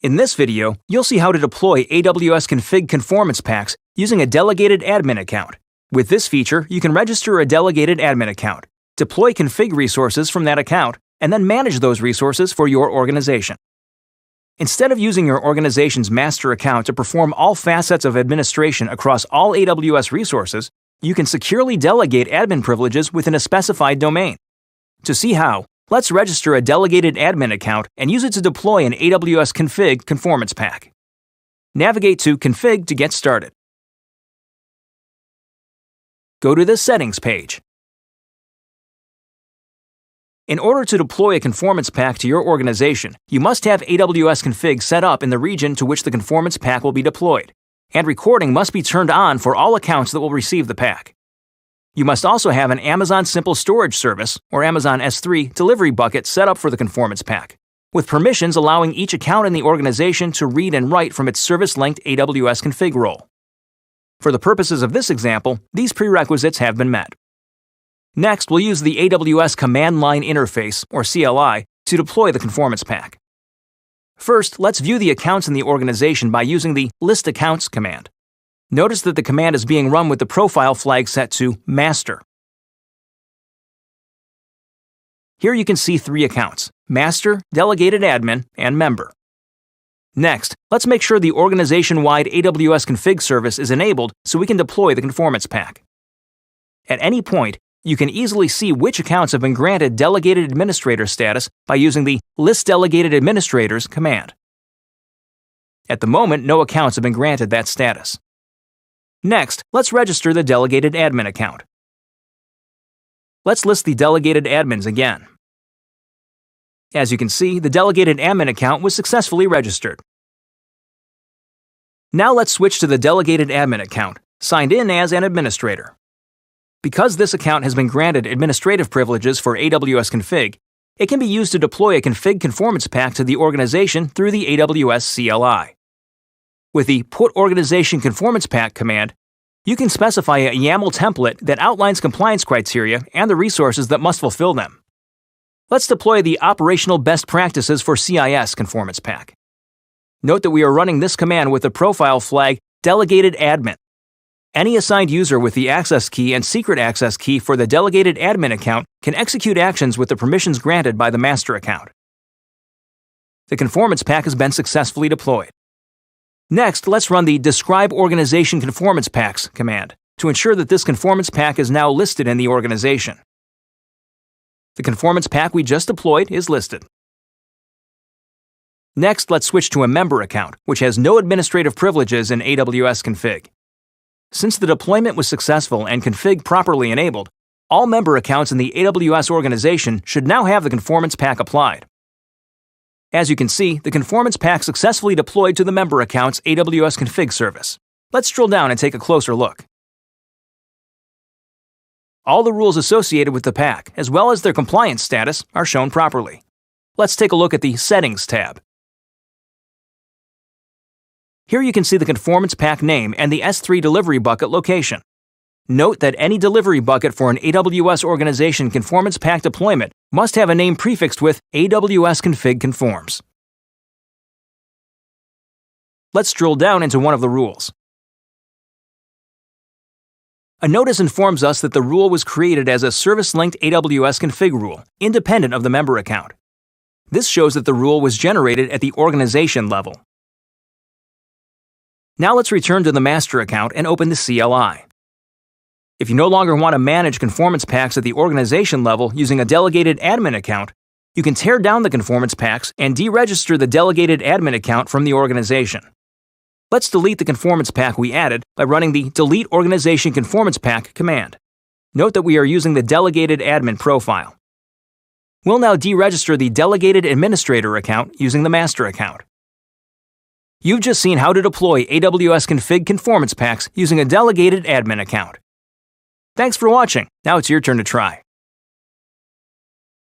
In this video, you'll see how to deploy AWS Config Conformance packs using a Delegated admin account. With this feature, you can register a Delegated admin account, deploy config resources from that account, and then manage those resources for your organization. Instead of using your organization's master account to perform all facets of administration across all AWS resources, you can securely delegate admin privileges within a specified domain. To see how, let's register a Delegated admin account and use it to deploy an AWS Config Conformance pack. Navigate to Config to get started. Go to the Settings page. In order to deploy a conformance pack to your organization, you must have AWS Config set up in the region to which the conformance pack will be deployed, and recording must be turned on for all accounts that will receive the pack. You must also have an Amazon Simple Storage Service, or Amazon S3, delivery bucket set up for the conformance pack, with permissions allowing each account in the organization to read and write from its service-linked AWS config role. For the purposes of this example, these prerequisites have been met. Next, we'll use the AWS Command Line Interface, or CLI, to deploy the conformance pack. First, let's view the accounts in the organization by using the List Accounts command. Notice that the command is being run with the profile flag set to Master. Here you can see 3 accounts: Master, Delegated Admin, and Member. Next, let's make sure the organization-wide AWS config service is enabled so we can deploy the conformance pack. At any point, you can easily see which accounts have been granted Delegated Administrator status by using the List Delegated Administrators command. At the moment, no accounts have been granted that status. Next, let's register the Delegated admin account. Let's list the Delegated admins again. As you can see, the Delegated admin account was successfully registered. Now let's switch to the Delegated admin account, signed in as an administrator. Because this account has been granted administrative privileges for AWS Config, it can be used to deploy a config conformance pack to the organization through the AWS CLI. With the Put Organization Conformance Pack command, you can specify a YAML template that outlines compliance criteria and the resources that must fulfill them. Let's deploy the Operational Best Practices for CIS Conformance Pack. Note that we are running this command with the profile flag Delegated Admin. Any assigned user with the access key and secret access key for the Delegated admin account can execute actions with the permissions granted by the master account. The conformance pack has been successfully deployed. Next, let's run the Describe Organization Conformance Packs command to ensure that this conformance pack is now listed in the organization. The conformance pack we just deployed is listed. Next, let's switch to a member account, which has no administrative privileges in AWS Config. Since the deployment was successful and config properly enabled, all member accounts in the AWS organization should now have the conformance pack applied. As you can see, the conformance pack successfully deployed to the member account's AWS config service. Let's drill down and take a closer look. All the rules associated with the pack, as well as their compliance status, are shown properly. Let's take a look at the Settings tab. Here you can see the conformance pack name and the S3 delivery bucket location. Note that any delivery bucket for an AWS organization conformance pack deployment must have a name prefixed with AWS Config Conforms. Let's drill down into one of the rules. A notice informs us that the rule was created as a service-linked AWS config rule, independent of the member account. This shows that the rule was generated at the organization level. Now let's return to the master account and open the CLI. If you no longer want to manage conformance packs at the organization level using a Delegated admin account, you can tear down the conformance packs and deregister the Delegated admin account from the organization. Let's delete the conformance pack we added by running the Delete Organization Conformance Pack command. Note that we are using the Delegated admin profile. We'll now deregister the Delegated administrator account using the master account. You've just seen how to deploy AWS Config Conformance packs using a Delegated admin account. Thanks for watching. Now it's your turn to try.